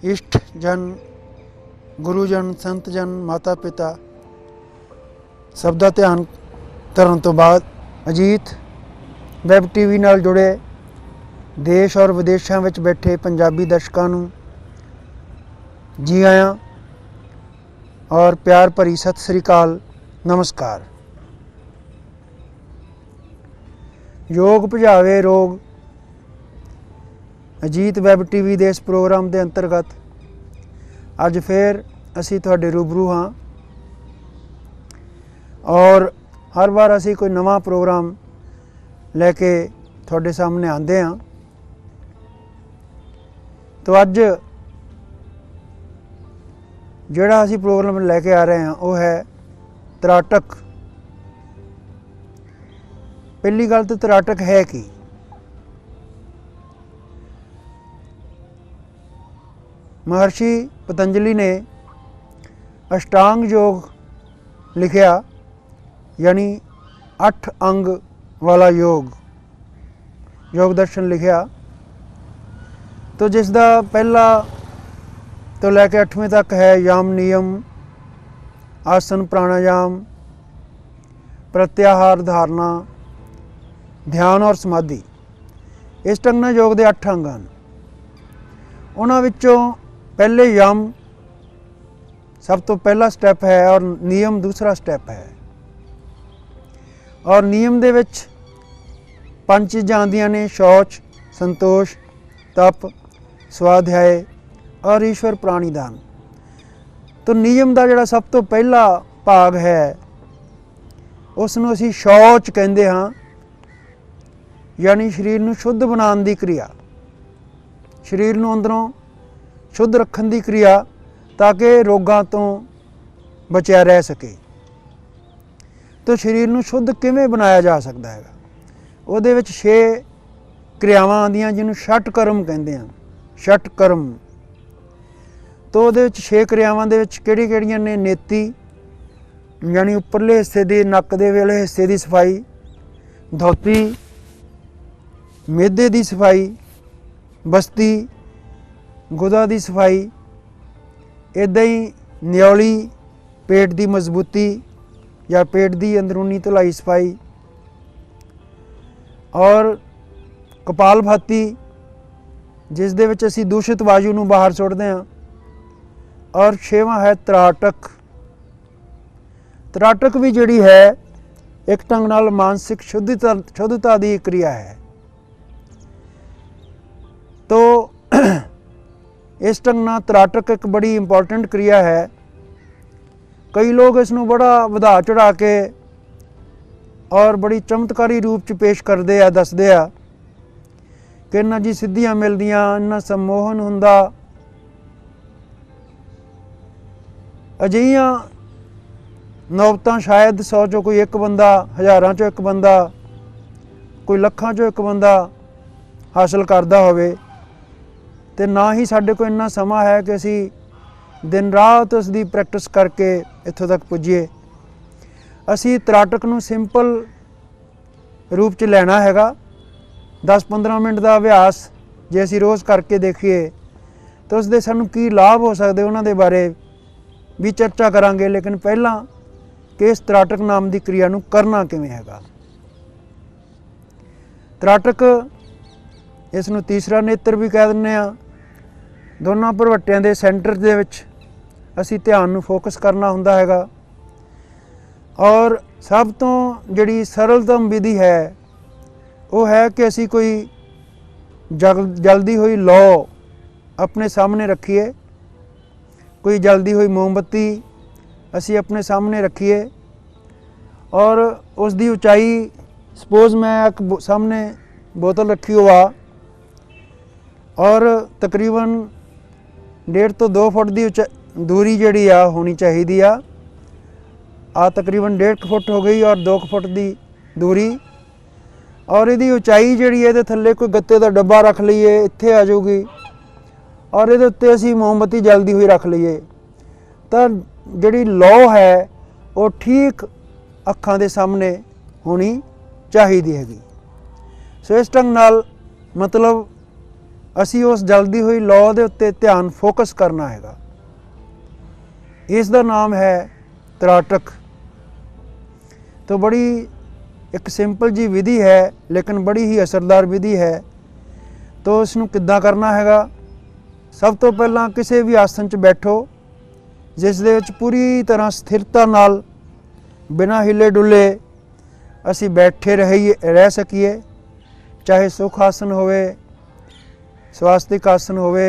इष्ट जन, गुरुजन, संत जन, माता पिता सब का ध्यान करन तो बाद अजीत वैब टीवी नाल जुड़े देश और विदेशों में बैठे पंजाबी दर्शकों नूं जी आया और प्यार भरी सत श्री अकाल, नमस्कार। योग भजावे रोग अजीत वैब टीवी के इस प्रोग्राम के अंतर्गत अज फिर असी तुहाडे रूबरू हाँ और हर बार असी कोई नवा प्रोग्राम लैके तुहाडे सामने आंदे हाँ। तो अज जिहड़ा असी प्रोग्राम लैके आ रहे हैं वह है त्राटक। पहली गल तो त्राटक है कि महर्षि पतंजलि ने अष्टांग योग लिखिया, यानी 8 अंग वाला योग दर्शन लिखिया। तो जिसका पहला तो लैके 8वें तक है याम नियम, आसन प्राणायाम, प्रत्याहार धारणा, ध्यान और समाधि। इस ढंग नाल योग के 8 अंग हैं। उन्हां विच्चों पहले यम सब तो पहला स्टैप है और नियम दूसरा स्टैप है। और नियम दे विच 5 चीज़ां आंदियां ने, शौच, संतोष, तप, स्वाध्याय और ईश्वर प्राणिदान। तो नियम का जिहड़ा सब तो पहला भाग है उसनूं असीं शौच कहंदे हाँ, यानी शरीर नूं शुद्ध बनाउण दी क्रिया, शरीर नूं अंदरों शुद्ध रखण दी क्रिया ताकि रोगां तो बचिया रह सके। तो शरीर नूं शुद्ध किवें बनाया जा सकता है? उहदे विच 6 क्रियावां आंदियां जिन्हों षटकर्म कहंदे हैं। षटकर्म तो उहदे विच 6 क्रियावां दे विच किहड़ियां ने? नेति यानी उपरले हिस्से दी, नक दे वाले हिस्से दी सफाई, धोती, मेदे दी सफाई, बस्ती, गुदा दी सफाई, इदां ही न्यौली, पेट दी मजबूती या पेट दी अंदरूनी धुलाई सफाई, और कपाल भाती जिस दे विच असीं दूषित वायु नूं बाहर सुੱਟਦੇ हैं। और 6वां है त्राटक। त्राटक भी जिहड़ी है एक ढंग नाल मानसिक शुद्धता दी क्रिया है। तो इस ढंग नाल त्राटक एक बड़ी इंपॉर्टेंट क्रिया है। कई लोग इसनूं बड़ा वधा चढ़ा के और बड़ी चमत्कारी रूप च पेश करते आ, दसदे आ कि इन्हां जी सिद्धियां मिलदियां, इन्हां सम्मोहन हुंदा। अजिहियां नौबतां शायद 100 चों कोई एक बंदा, हज़ारां चों एक बंदा, कोई लखां चों एक बंदा हासिल करदा होवे। तो ना ही साढ़े को इन्ना समा है कि असी दिन रात उसकी प्रैक्टिस करके इत्थों तक पुजीए। असी त्राटक नूं सिंपल रूप च लैना हैगा। 10-15 मिनट का अभ्यास जे असी रोज़ करके देखिए तो उसके सानूं की लाभ हो सकते उन्हां दे बारे भी चर्चा करांगे। लेकिन पहला कि इस त्राटक नाम की क्रिया नूं करना किवें हैगा। त्राटक इसनूं तीसरा नेत्र भी कह दिंदे आ। दोनों भरवटियां दे सेंटर दे विच असी ध्यान नूं फोकस करना हुंदा हैगा। और सब तो जिहड़ी सरलतम विधि है वो है कि असी कोई जलदी हुई लौ अपने सामने रखिए, कोई जलदी हुई मोमबत्ती असी अपने सामने रखिए और उसकी ऊंचाई, सपोज मैं एक सामने बोतल रखी हुआ और तकरीबन 1.5 ਤੋਂ 2 फुट की दूरी जिहड़ी आ होनी चाहिए आ तकरीबन 1.5 फुट हो गई और 2 फुट की दूरी। और इसकी ऊंचाई जिहड़ी है थल्ले कोई गत्ते का डब्बा रख लीए, इत्थे आ जाऊगी और ये उत्ते असी मोमबत्ती जलदी हुई रख लीए तो जिहड़ी लौ है वो ठीक अखां दे सामने होनी चाहिए हैगी। सो इस ढंग नाल मतलब ਅਸੀਂ ਉਸ ਜਲਦੀ ਹੋਈ ਲੌ ਦੇ ਉੱਤੇ ਧਿਆਨ ਫੋਕਸ ਕਰਨਾ ਹੈਗਾ। ਇਸ ਦਾ ਨਾਮ ਹੈ ਤਰਾਟਕ। तो बड़ी एक सिंपल जी विधि है लेकिन बड़ी ही असरदार विधि है। तो इसनूं किद्दां करना हैगा, सब तो पहलां किसी भी आसन च बैठो जिस दे विच पूरी तरह स्थिरता नाल बिना हिले डुले असी बैठे रह सकीए। चाहे सुख आसन होवे, स्वास्तिक आसन होवे,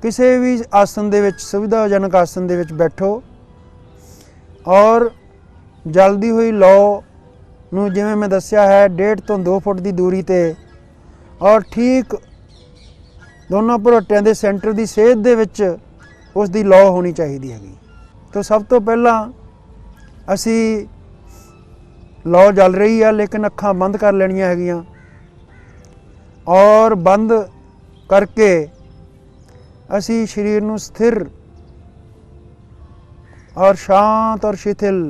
किसी भी आसन दे विच सुविधाजनक आसन दे विच बैठो और जलदी हुई लौ नूं जिवें मैं दस्सिया है 1.5 ਤੋਂ 2 फुट की दूरी ते और ठीक दोनों भरोटियां दे सेंटर की सेध दे विच उस दी लौ होनी चाहिए हैगी। तो सब तो पहला असी लौ जल रही है लेकिन अखां बंद कर लेनियां हैगियां और बंद करके असी शरीर नूं स्थिर और शांत और शिथिल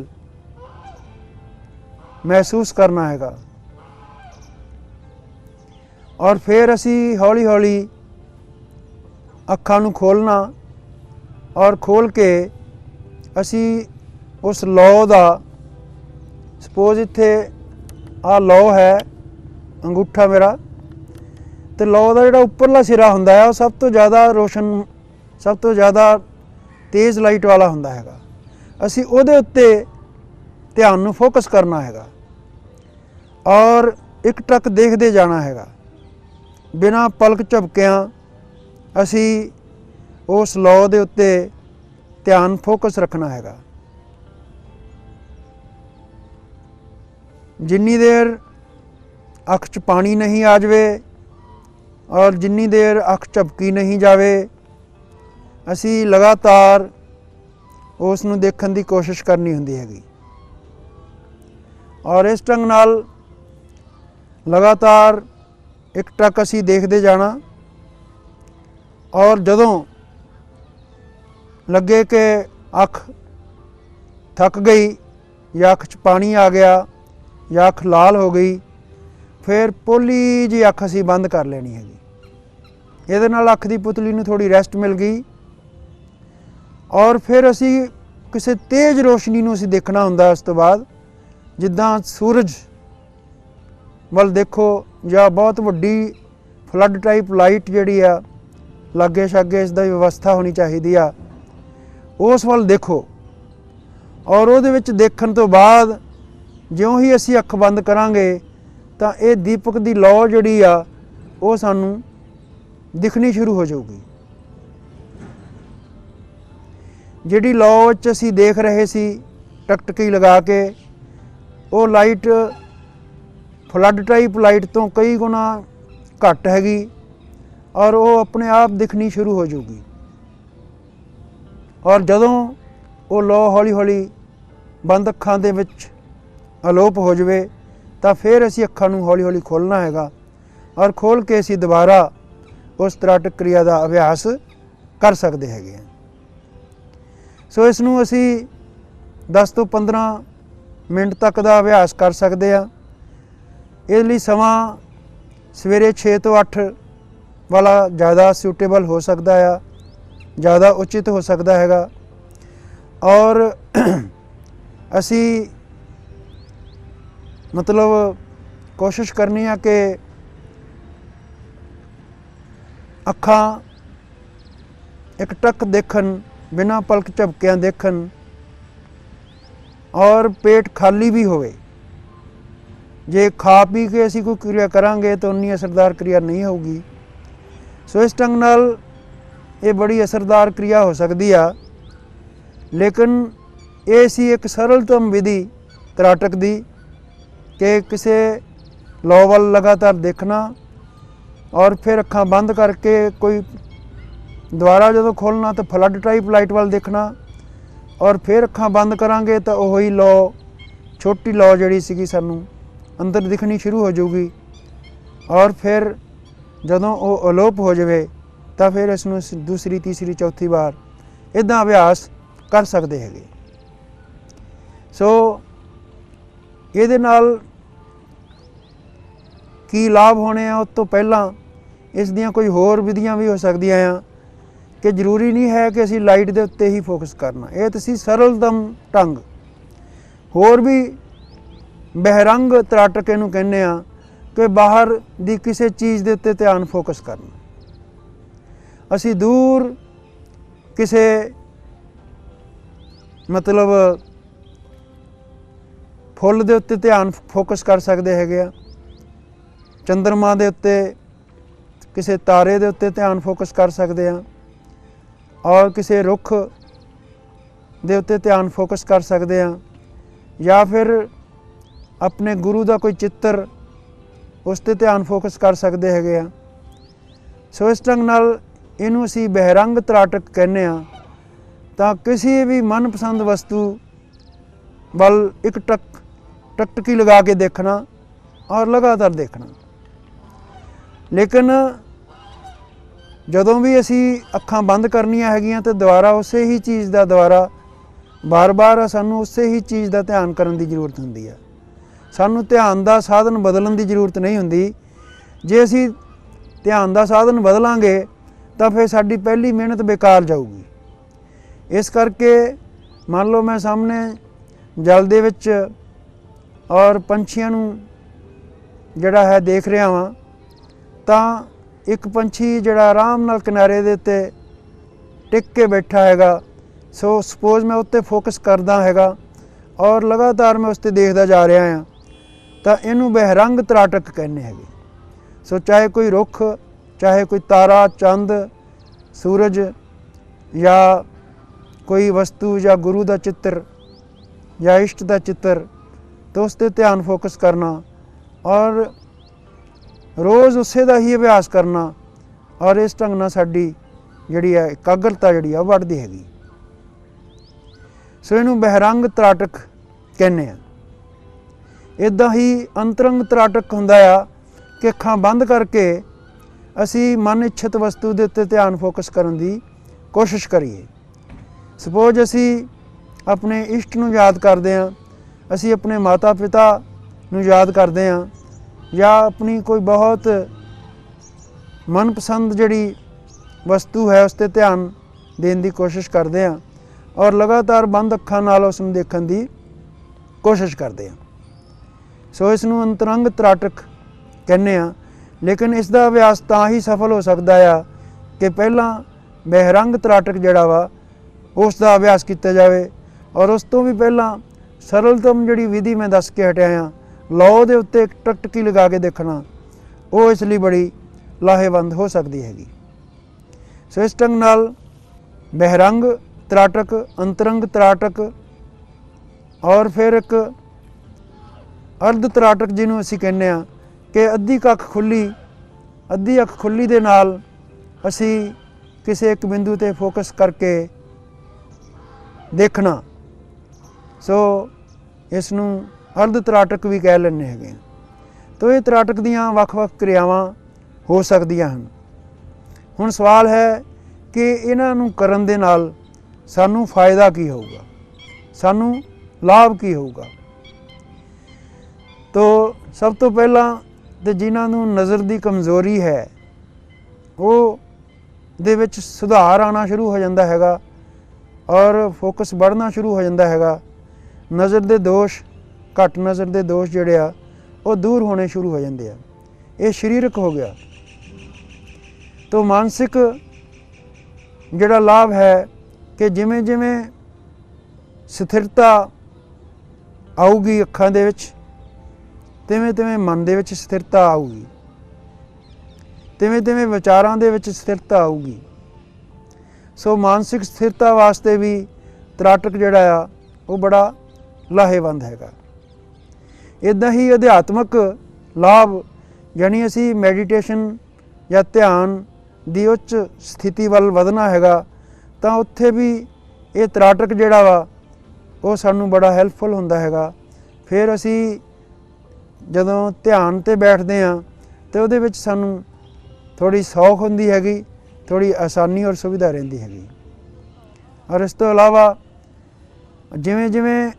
महसूस करना हैगा। और फिर असी हौली हौली अखां नूं खोलना और खोल के असी उस लौ दा सपोज इत्थे आ लौ है अंगूठा मेरा, तो लौ का जिहड़ा उपरला सिरा हुंदा है वो सब तो ज़्यादा रोशन, सब तो ज़्यादा तेज़ लाइट वाला हुंदा हैगा। असी उहदे उत्ते ध्यान नूं फोकस करना हैगा और एक टक देखते जाना हैगा बिना पलक झपकियां। असी उस लौ दे उत्ते ध्यान फोकस रखना हैगा। जिन्नी देर अख च पानी नहीं आ जाए और जिन्नी देर अख झपकी नहीं जावे असी लगातार उस नूं देखण दी कोशिश करनी हुंदी हैगी। और इस ढंग नाल लगातार एक टक असी देखते जाना और जदों लगे कि अख थक गई या अख च पानी आ गया या अख लाल हो गई फिर पोली जी अख असी बंद कर लेनी हैगी। इहदे नाल अख दी पुतली नूं थोड़ी रेस्ट मिल गई और फिर असी किसी तेज़ रोशनी नूं असी देखना हुंदा। उस तो बाद जिद्दां सूरज वल देखो या बहुत वड्डी फ्लड टाइप लाइट जिहड़ी आ लागे शागे इसदा व्यवस्था होनी चाहिए आ, उस वल देखो और उहदे विच देखण तो बाद ज्यों ही असी अख बंद करांगे तां इह दीपक दी लौ जिहड़ी आ वो सानूं दिखनी शुरू हो जाऊगी। जिहड़ी लौ विच असी देख रहे सी टकटकी लगा के वो लाइट फ्लड टाइप लाइट तो कई गुना घट हैगी और वो अपने आप दिखनी शुरू हो जाऊगी। और जदों वो लौ हौली हौली बंद अखां दे विच अलोप हो जाए तो फिर असी अखां नूं हौली हौली खोलना हैगा और खोल के असी दोबारा उस तराटक क्रिया का अभ्यास कर सकते हैगे। सो इसनूं असी 10 ਤੋਂ 15 मिनट तक का अभ्यास कर सकते हैं। इस लई समा सवेरे 6 ਤੋਂ 8 वाला ज़्यादा सूटेबल हो सकता है, ज़्यादा उचित हो सकता हैगा। और असी मतलब कोशिश करनी है कि अखां एक टक देखन बिना पलक झपकियां देखन और पेट खाली भी होवे। जे खा पी के असी कोई क्रिया करांगे तो उन्नी असरदार क्रिया नहीं होगी। सो इस ढंग नाल ये बड़ी असरदार क्रिया हो सकती है। लेकिन ये सी एक सरलतम विधि तराटक दी कि किसी लौ वल लगातार देखना और फिर अखां बंद करके कोई दोबारा जो खोलना तो फ्लड टाइप लाइट वाल देखना और फिर अखां बंद करांगे तो वही लौ छोटी लौ जिहड़ी सीगी सानूं अंदर दिखनी शुरू हो जाऊगी। और फिर जदों वो अलोप हो जाए तो फिर इसनूं दूसरी तीसरी चौथी बार इदां अभ्यास कर सकते हैं। सो ये की लाभ होने उस तो पहला ਇਸ ਦੀਆਂ ਕੋਈ ਹੋਰ ਵਿਧੀਆਂ ਵੀ ਹੋ ਸਕਦੀਆਂ ਆ ਕਿ ਜ਼ਰੂਰੀ ਨਹੀਂ ਹੈ ਕਿ ਅਸੀਂ ਲਾਈਟ ਦੇ ਉੱਤੇ ਹੀ ਫੋਕਸ ਕਰਨਾ। ਇਹ ਤੁਸੀਂ ਸਰਲਤਮ ਢੰਗ ਹੋਰ ਵੀ ਬਹਿਰੰਗ ਤਰਾਟਕ ਇਹਨੂੰ ਕਹਿੰਦੇ ਆ ਕਿ ਬਾਹਰ ਦੀ ਕਿਸੇ ਚੀਜ਼ ਦੇ ਉੱਤੇ ਧਿਆਨ ਫੋਕਸ ਕਰਨਾ। ਅਸੀਂ ਦੂਰ ਕਿਸੇ ਮਤਲਬ ਫੁੱਲ ਦੇ ਉੱਤੇ ਧਿਆਨ ਫੋਕਸ ਕਰ ਸਕਦੇ ਹੈਗੇ ਆ, ਚੰਦਰਮਾ ਦੇ ਉੱਤੇ, ਕਿਸੇ ਤਾਰੇ ਦੇ ਉੱਤੇ ਧਿਆਨ ਫੋਕਸ ਕਰ ਸਕਦੇ ਆ, ਔਰ ਕਿਸੇ ਰੁੱਖ ਦੇ ਉੱਤੇ ਧਿਆਨ ਫੋਕਸ ਕਰ ਸਕਦੇ ਆ, ਜਾਂ ਫਿਰ ਆਪਣੇ ਗੁਰੂ ਦਾ ਕੋਈ ਚਿੱਤਰ ਉਸ 'ਤੇ ਧਿਆਨ ਫੋਕਸ ਕਰ ਸਕਦੇ ਹੈਗੇ ਆ। ਸੋ ਇਸ ਢੰਗ ਨਾਲ ਇਹਨੂੰ ਅਸੀਂ ਬਹਿਰੰਗ ਤਰਾਟਕ ਕਹਿੰਦੇ ਆ। ਤਾਂ ਕਿਸੇ ਵੀ ਮਨਪਸੰਦ ਵਸਤੂ ਵੱਲ ਇੱਕ ਟਕਟਕੀ ਲਗਾ ਕੇ ਦੇਖਣਾ ਔਰ ਲਗਾਤਾਰ ਦੇਖਣਾ। ਲੇਕਿਨ ਜਦੋਂ ਵੀ ਅਸੀਂ ਅੱਖਾਂ ਬੰਦ ਕਰਨੀਆਂ ਹੈਗੀਆਂ ਤਾਂ ਦੁਬਾਰਾ ਉਸੇ ਹੀ ਚੀਜ਼ ਦਾ ਬਾਰ-ਬਾਰ ਸਾਨੂੰ ਉਸੇ ਹੀ ਚੀਜ਼ ਦਾ ਧਿਆਨ ਕਰਨ ਦੀ ਜ਼ਰੂਰਤ ਹੁੰਦੀ ਹੈ। ਸਾਨੂੰ ਧਿਆਨ ਦਾ ਸਾਧਨ ਬਦਲਣ ਦੀ ਜ਼ਰੂਰਤ ਨਹੀਂ ਹੁੰਦੀ। ਜੇ ਅਸੀਂ ਧਿਆਨ ਦਾ ਸਾਧਨ ਬਦਲਾਂਗੇ ਤਾਂ ਫਿਰ ਸਾਡੀ ਪਹਿਲੀ ਮਿਹਨਤ ਬੇਕਾਰ ਜਾਊਗੀ। ਇਸ ਕਰਕੇ ਮੰਨ ਲਓ ਮੈਂ ਸਾਹਮਣੇ ਜਲ ਦੇ ਵਿੱਚ ਔਰ ਪੰਛੀਆਂ ਨੂੰ ਜਿਹੜਾ ਹੈ ਦੇਖ ਰਿਹਾ ਵਾਂ, ਤਾਂ ਇੱਕ ਪੰਛੀ ਜਿਹੜਾ ਆਰਾਮ ਨਾਲ ਕਿਨਾਰੇ ਦੇ ਉੱਤੇ ਟਿਕ ਕੇ ਬੈਠਾ ਹੈਗਾ। ਸੋ ਸਪੋਜ਼ ਮੈਂ ਉੱਤੇ ਫੋਕਸ ਕਰਦਾ ਹੈਗਾ ਔਰ ਲਗਾਤਾਰ ਮੈਂ ਉਸ 'ਤੇ ਦੇਖਦਾ ਜਾ ਰਿਹਾ ਹਾਂ, ਤਾਂ ਇਹਨੂੰ ਬਹਿਰੰਗ ਤਰਾਟਕ ਕਹਿੰਦੇ ਹੈਗੇ। ਸੋ ਚਾਹੇ ਕੋਈ ਰੁੱਖ, ਚਾਹੇ ਕੋਈ ਤਾਰਾ, ਚੰਦ, ਸੂਰਜ, ਜਾਂ ਕੋਈ ਵਸਤੂ, ਜਾਂ ਗੁਰੂ ਦਾ ਚਿੱਤਰ, ਜਾਂ ਇਸ਼ਟ ਦਾ ਚਿੱਤਰ, ਤਾਂ ਉਸ 'ਤੇ ਧਿਆਨ ਫੋਕਸ ਕਰਨਾ ਔਰ ਰੋਜ਼ ਉਸੇ ਦਾ ਹੀ ਅਭਿਆਸ ਕਰਨਾ। ਔਰ ਇਸ ਢੰਗ ਨਾਲ ਸਾਡੀ ਜਿਹੜੀ ਹੈ ਇਕਾਗਰਤਾ ਜਿਹੜੀ ਆ ਵੱਧਦੀ ਹੈਗੀ। ਸੋ ਇਹਨੂੰ ਬਹਿਰੰਗ ਤਰਾਟਕ ਕਹਿੰਦੇ ਆ। ਇੱਦਾਂ ਹੀ ਅੰਤਰੰਗ ਤਰਾਟਕ ਹੁੰਦਾ ਆ ਕਿ ਅੱਖਾਂ ਬੰਦ ਕਰਕੇ ਅਸੀਂ ਮਨ ਇੱਛਤ ਵਸਤੂ ਦੇ ਉੱਤੇ ਧਿਆਨ ਫੋਕਸ ਕਰਨ ਦੀ ਕੋਸ਼ਿਸ਼ ਕਰੀਏ। ਸਪੋਜ਼ ਅਸੀਂ ਆਪਣੇ ਇਸ਼ਟ ਨੂੰ ਯਾਦ ਕਰਦੇ ਹਾਂ, ਅਸੀਂ ਆਪਣੇ ਮਾਤਾ ਪਿਤਾ ਨੂੰ ਯਾਦ ਕਰਦੇ ਹਾਂ, ਜਾਂ ਆਪਣੀ ਕੋਈ ਬਹੁਤ ਮਨਪਸੰਦ ਜਿਹੜੀ ਵਸਤੂ ਹੈ ਉਸ 'ਤੇ ਧਿਆਨ ਦੇਣ ਦੀ ਕੋਸ਼ਿਸ਼ ਕਰਦੇ ਹਾਂ ਔਰ ਲਗਾਤਾਰ ਬੰਦ ਅੱਖਾਂ ਨਾਲ ਉਸ ਨੂੰ ਦੇਖਣ ਦੀ ਕੋਸ਼ਿਸ਼ ਕਰਦੇ ਹਾਂ। ਸੋ ਇਸ ਨੂੰ ਅੰਤਰੰਗ ਤਰਾਟਕ ਕਹਿੰਦੇ ਆ। ਲੇਕਿਨ ਇਸ ਦਾ ਅਭਿਆਸ ਤਾਂ ਹੀ ਸਫਲ ਹੋ ਸਕਦਾ ਆ ਕਿ ਪਹਿਲਾਂ ਬਹਿਰੰਗ ਤਰਾਟਕ ਜਿਹੜਾ ਵਾ ਉਸ ਦਾ ਅਭਿਆਸ ਕੀਤਾ ਜਾਵੇ। ਔਰ ਉਸ ਤੋਂ ਵੀ ਪਹਿਲਾਂ ਸਰਲਤਮ ਜਿਹੜੀ ਵਿਧੀ ਮੈਂ ਦੱਸ ਕੇ ਹਟਿਆ ਹਾਂ, ਲੌ ਦੇ ਉੱਤੇ ਇੱਕ ਟਕਟਕੀ ਲਗਾ ਕੇ ਦੇਖਣਾ, ਉਹ ਇਸ ਲਈ ਬੜੀ ਲਾਹੇਵੰਦ ਹੋ ਸਕਦੀ ਹੈਗੀ। ਸੋ ਇਸ ਢੰਗ ਨਾਲ ਬਹਿਰੰਗ ਤਰਾਟਕ, ਅੰਤਰੰਗ ਤਰਾਟਕ, ਔਰ ਫਿਰ ਇੱਕ ਅਰਧ ਤਰਾਟਕ ਜਿਹਨੂੰ ਅਸੀਂ ਕਹਿੰਦੇ ਹਾਂ ਕਿ ਅੱਧੀ ਅੱਖ ਖੁੱਲੀ ਦੇ ਨਾਲ ਅਸੀਂ ਕਿਸੇ ਇੱਕ ਬਿੰਦੂ 'ਤੇ ਫੋਕਸ ਕਰਕੇ ਦੇਖਣਾ। ਸੋ ਇਸ ਨੂੰ ਅਰਧ ਤਰਾਟਕ ਵੀ ਕਹਿ ਲੈਂਦੇ ਹੈਗੇ। ਤੋ ਇਹ ਤਰਾਟਕ ਦੀਆਂ ਵੱਖ-ਵੱਖ ਕਿਰਿਆਵਾਂ ਹੋ ਸਕਦੀਆਂ ਹਨ। ਹੁਣ ਸਵਾਲ ਹੈ ਕਿ ਇਹਨਾਂ ਨੂੰ ਕਰਨ ਦੇ ਨਾਲ ਸਾਨੂੰ ਫਾਇਦਾ ਕੀ ਹੋਊਗਾ, ਸਾਨੂੰ ਲਾਭ ਕੀ ਹੋਊਗਾ। ਤੋ ਸਭ ਤੋਂ ਪਹਿਲਾਂ ਤੇ ਜਿਨ੍ਹਾਂ ਨੂੰ ਨਜ਼ਰ ਦੀ ਕਮਜ਼ੋਰੀ ਹੈ, ਉਹ ਦੇ ਵਿੱਚ ਸੁਧਾਰ ਆਉਣਾ ਸ਼ੁਰੂ ਹੋ ਜਾਂਦਾ ਹੈਗਾ ਔਰ ਫੋਕਸ बढ़ना ਸ਼ੁਰੂ ਹੋ ਜਾਂਦਾ ਹੈਗਾ। ਨਜ਼ਰ ਦੇ ਦੋਸ਼, ਘੱਟ ਨਜ਼ਰ ਦੇ ਦੋਸ਼ ਜਿਹੜੇ ਆ ਉਹ ਦੂਰ ਹੋਣੇ ਸ਼ੁਰੂ ਹੋ ਜਾਂਦੇ ਆ। ਇਹ ਸਰੀਰਕ ਹੋ ਗਿਆ। ਤੋ ਮਾਨਸਿਕ ਜਿਹੜਾ ਲਾਭ ਹੈ ਕਿ ਜਿਵੇਂ ਜਿਵੇਂ ਸਥਿਰਤਾ ਆਊਗੀ ਅੱਖਾਂ ਦੇ ਵਿੱਚ, ਤਿਵੇਂ ਤਿਵੇਂ ਮਨ ਦੇ ਵਿੱਚ ਸਥਿਰਤਾ ਆਊਗੀ, ਤਿਵੇਂ ਤਿਵੇਂ ਵਿਚਾਰਾਂ ਦੇ ਵਿੱਚ ਸਥਿਰਤਾ ਆਊਗੀ। ਸੋ ਮਾਨਸਿਕ ਸਥਿਰਤਾ ਵਾਸਤੇ ਵੀ ਤਰਾਟਕ ਜਿਹੜਾ ਆ ਉਹ ਬੜਾ ਲਾਹੇਵੰਦ ਹੈਗਾ। ਇੱਦਾਂ ਹੀ ਅਧਿਆਤਮਕ ਲਾਭ, ਯਾਨੀ ਅਸੀਂ ਮੈਡੀਟੇਸ਼ਨ ਜਾਂ ਧਿਆਨ ਦੀ ਉੱਚ ਸਥਿਤੀ ਵੱਲ ਵਧਣਾ ਹੈਗਾ, ਤਾਂ ਉੱਥੇ ਵੀ ਇਹ ਤਰਾਟਕ ਜਿਹੜਾ ਵਾ ਉਹ ਸਾਨੂੰ ਬੜਾ ਹੈਲਪਫੁਲ ਹੁੰਦਾ ਹੈਗਾ। ਫਿਰ ਅਸੀਂ ਜਦੋਂ ਧਿਆਨ 'ਤੇ ਬੈਠਦੇ ਹਾਂ ਤਾਂ ਉਹਦੇ ਵਿੱਚ ਸਾਨੂੰ ਥੋੜ੍ਹੀ ਸੌਖ ਹੁੰਦੀ ਹੈਗੀ, ਥੋੜ੍ਹੀ ਆਸਾਨੀ ਔਰ ਸੁਵਿਧਾ ਰਹਿੰਦੀ ਹੈਗੀ। ਔਰ ਇਸ ਤੋਂ ਇਲਾਵਾ ਜਿਵੇਂ ਜਿਵੇਂ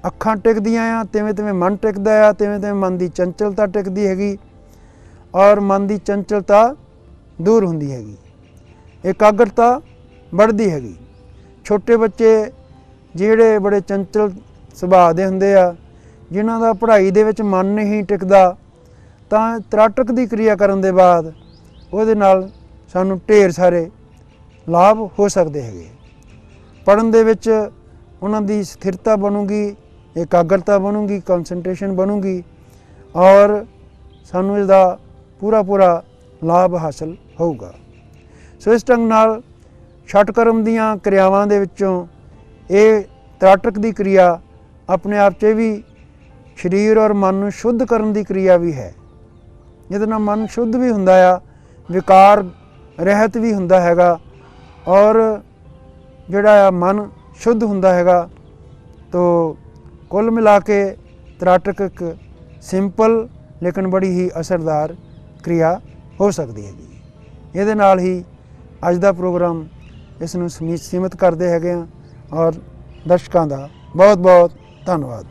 ਅੱਖਾਂ ਟਿਕਦੀਆਂ ਆ, ਤਿਵੇਂ ਤਿਵੇਂ ਮਨ ਟਿਕਦਾ ਆ, ਤਿਵੇਂ ਤਿਵੇਂ ਮਨ ਦੀ ਚੰਚਲਤਾ ਟਿਕਦੀ ਹੈਗੀ ਔਰ ਮਨ ਦੀ ਚੰਚਲਤਾ ਦੂਰ ਹੁੰਦੀ ਹੈਗੀ, ਇਕਾਗਰਤਾ बढ़दी हैगी। छोटे बच्चे ਜਿਹੜੇ बड़े चंचल ਸੁਭਾਅ ਦੇ ਹੁੰਦੇ ਆ, ਜਿਨ੍ਹਾਂ ਦਾ ਪੜ੍ਹਾਈ ਦੇ ਵਿੱਚ ਮਨ ਨਹੀਂ ਟਿਕਦਾ, ਤਾਂ ਤਰਾਟਕ ਦੀ ਕਿਰਿਆ ਕਰਨ ਦੇ ਬਾਅਦ ਉਹਦੇ ਨਾਲ ਸਾਨੂੰ ਢੇਰ ਸਾਰੇ ਲਾਭ ਹੋ ਸਕਦੇ ਹੈਗੇ। ਪੜ੍ਹਨ ਦੇ ਵਿੱਚ ਉਹਨਾਂ ਦੀ ਸਥਿਰਤਾ ਬਣੂਗੀ, ਇਕਾਗਰਤਾ ਬਣੂਗੀ, ਕਨਸੈਂਟਰੇਸ਼ਨ ਬਣੂਗੀ ਔਰ ਸਾਨੂੰ ਇਸਦਾ ਪੂਰਾ ਲਾਭ ਹਾਸਲ ਹੋਊਗਾ। ਸੋ ਇਸ ਢੰਗ ਨਾਲ ਛਠਕਰਮ ਦੀਆਂ ਕਿਰਿਆਵਾਂ ਦੇ ਵਿੱਚੋਂ ਇਹ ਤਰਾਟਕ ਦੀ ਕਿਰਿਆ ਆਪਣੇ ਆਪ 'ਚ ਵੀ ਸਰੀਰ ਔਰ ਮਨ ਨੂੰ ਸ਼ੁੱਧ ਕਰਨ ਦੀ ਕਿਰਿਆ ਵੀ ਹੈ। ਜਿਹਦੇ ਨਾਲ ਮਨ ਸ਼ੁੱਧ ਵੀ ਹੁੰਦਾ ਆ, ਵਿਕਾਰ ਰਹਿਤ ਵੀ ਹੁੰਦਾ ਹੈਗਾ ਔਰ ਜਿਹੜਾ ਆ ਮਨ ਸ਼ੁੱਧ ਹੁੰਦਾ ਹੈਗਾ। ਤੋ ਕੁੱਲ ਮਿਲਾ ਕੇ ਤਰਾਟਕ ਇੱਕ ਸਿੰਪਲ ਲੇਕਿਨ ਬੜੀ ਹੀ ਅਸਰਦਾਰ ਕਿਰਿਆ ਹੋ ਸਕਦੀ ਹੈਗੀ। ਇਹਦੇ ਨਾਲ ਹੀ ਅੱਜ ਦਾ ਪ੍ਰੋਗਰਾਮ ਇਸ ਨੂੰ ਸੀਮਿਤ ਕਰਦੇ ਹੈਗੇ ਹਾਂ ਔਰ ਦਰਸ਼ਕਾਂ ਦਾ ਬਹੁਤ ਬਹੁਤ ਧੰਨਵਾਦ।